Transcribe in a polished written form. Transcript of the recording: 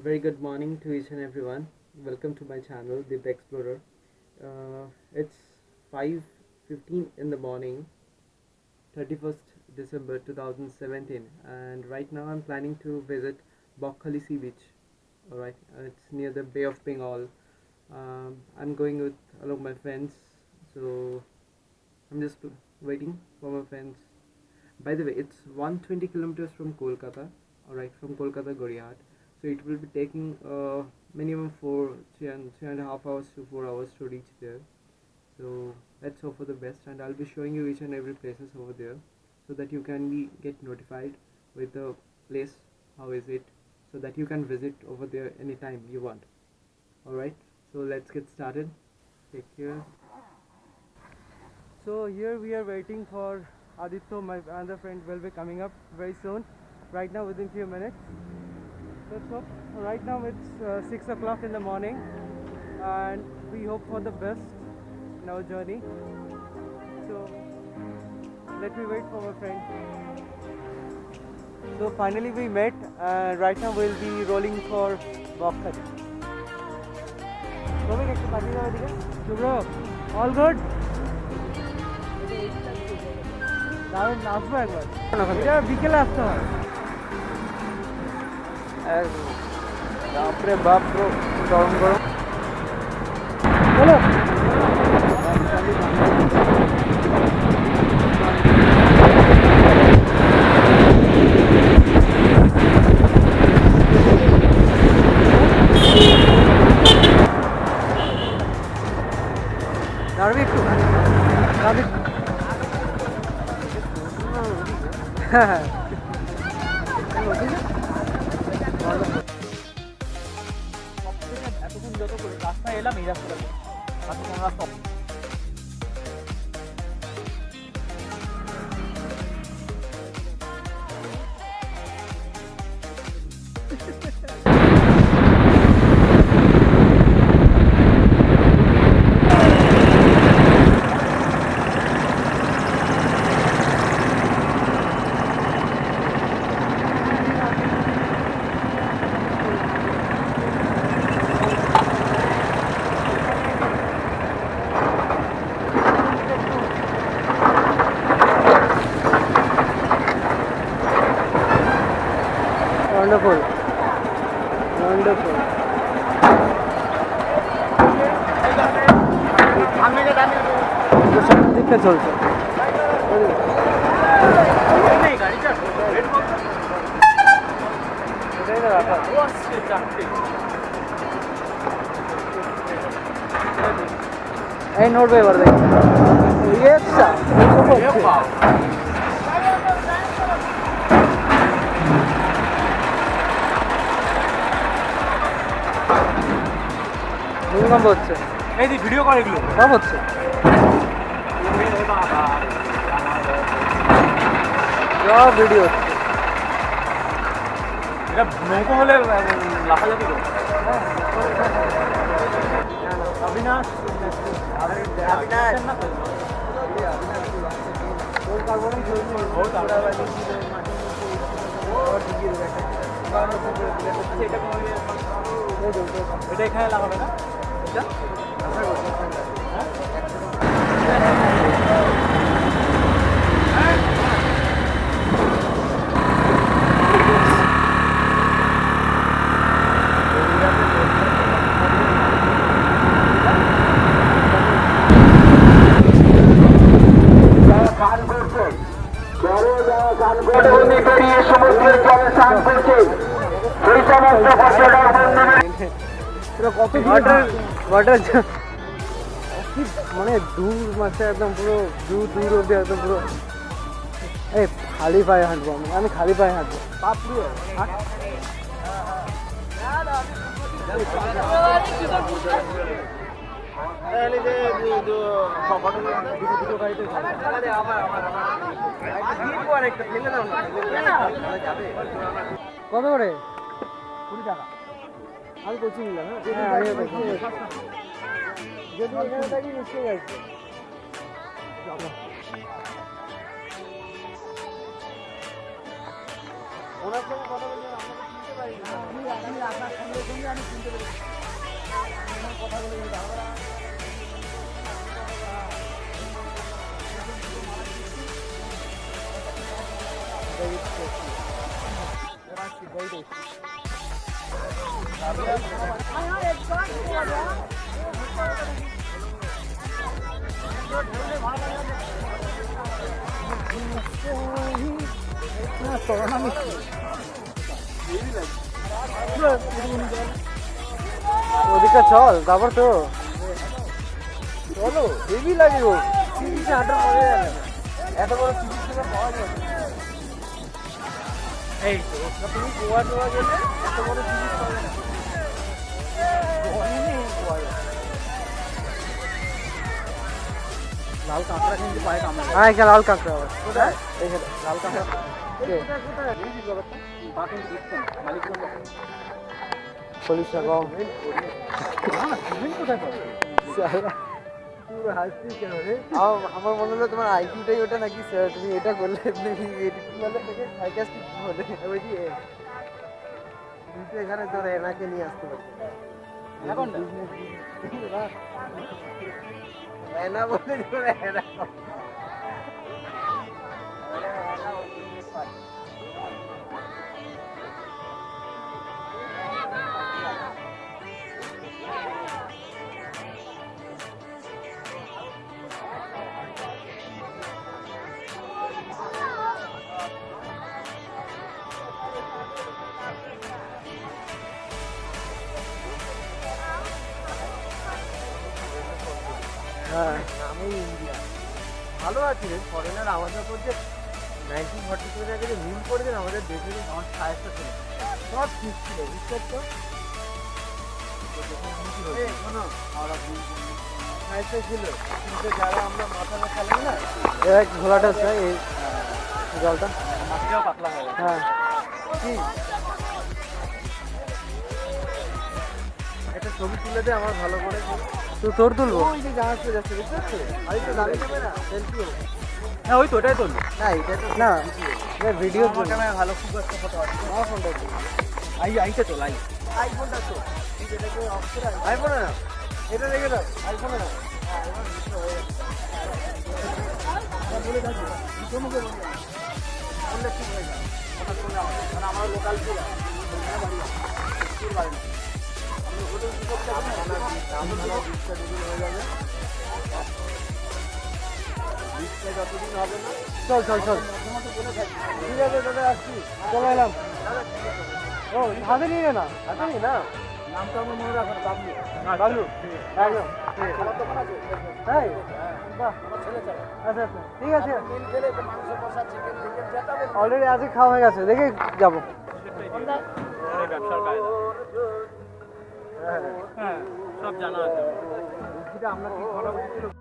very good morning to each and everyone. Welcome to my channel, The Explorer. It's 5:15 in the morning, 31st December 2017, and right now I'm planning to visit Bakkhali Sea Beach. Alright, it's near the Bay of Bengal. I'm going with along my friends, so I'm just waiting for my friends. By the way, it's 120 kilometers from Kolkata. Alright, from Kolkata Gorihat. So it will be taking minimum 3.5 hours to 4 hours to reach there. So let's hope for the best, and I'll be showing you each and every places over there, so that you can get notified with the place, how is it, so that you can visit over there anytime you want. Alright, so let's get started. Take care. So here we are waiting for Aditya, my other friend will be coming up very soon, right now within few minutes. Let's hope. Right now it's 6 o'clock in the morning, and we hope for the best in our journey. So let me wait for my friend. So finally we met, and right now we'll be rolling for Bakkhali. Bro, all good? দারুণ আসবো একবার, এটা বিকেলে আসতে হয়। বাপরে বাপ bro, গরম গরম। চলো দাঁড়াবি একটু, দাঁড়াবি। এতক্ষণ যত করে রাস্তায় এলাম, এই রাস্তাটা রাস্তা wonderful, wonderful. সামনের দিকটা চলছে। এটাই তো ব্যাপার। এই নোটবে এবার দেখ। ভূমিকম্প হচ্ছে, এই যে ভিডিও করে এগুলো সব হচ্ছে। সব ভিডিও হচ্ছে, এটা নৌকো হলে লাফালাফি করো। অবিনাশ এটা এখানে লাগাবে না, এটা মানে দূর মাসে একদম পুরো দূর দূর অব্দি একদম পুরো। এই খালি পায়ে হাঁটবো, আমি খালি পায়ে হাঁটবো। কত করে? 20 টাকা। আমি কোচিং নিলাম। হ্যাঁ, যদি এখানে থাকি নিশ্চয়ই আসবে। ওনার সঙ্গে কথা বলতে আমরা চিনতে পারি। ওদিকে চল তারপর তো চলো হেভি লাগে গো সিরিজে আটার মজা যাবে এত বড় সিরিজ থেকে পাওয়া যাবে এই তো তুমি গোয়া টোয়া গেলে এত বড় সিরিজ পাবে না লাল কাঁকড়া কিন্তু পায়ে কামড়ে হ্যাঁ এখানে লাল কাঁকড়া কোথায় এখানে লাল কাঁকড়া কোথায় এই যে ব্যাপারটা পা কিন্তু দিচ্ছেন মালিক কোন 40 টাকা কোথায় পাবে আমার মনে হলো তোমার আইকিউটাই ওটা নাকি তুমি এটা করলে এখানে তোর এনাকে নিয়ে আসতে পারছি এনা বলে আমি ইন্ডিয়া ভালো আছি রে ফরেনার আমাদের উপর যে 1942 আগে যে মিল করেছেন আমাদের দেশে আমার সাহায্য ছিল সব ঠিক ছিল বিশ্বাস তো সাহায্য ছিল কিন্তু যারা আমরা মাথাটা খেলাম না ঘোলাটা হচ্ছে এই জলটা মাছটাও পাতলা হয় হ্যাঁ কি একটা ছবি তুলে দে আমার ভালো করে তো তোর তুলবো ওই যে জাহাজ তো যাচ্ছে বুঝতে পারছিস আরে তো দাঁড়িয়ে যাবে না সেলফি হ্যাঁ ওই তো ওটাই তুলবো না এটা তো না ভিডিও ক্যামেরা ভালো খুব একটা ফটো আসছে আমার ফোনটা তো আইটা তো আইফোনটা তো এটাকে অফ করে আইফোন না এটা রেখে দাও আইফোন না হ্যাঁ এবার মিস হয়ে গেছে বলে দাও তোমাকে বলবো বললে ঠিক হয়ে যাবে ওটা শুনে আমার লোকাল ছিল বাড়ি স্কুল বাড়ি চল চল চল ঠিক আছে দাদা আসছি চলে এলাম ও হাতে নিয়ে না হাতে নিয়ে না নামটা আমার মনে রাখো বাবলু বাবলু একদম তাই বাহ আচ্ছা আচ্ছা ঠিক আছে অলরেডি আজকে খাওয়া হয়ে গেছে দেখে যাবো ব্যবসার কায়দা হ্যাঁ সব জানা আছে আমরা কি করা উচিত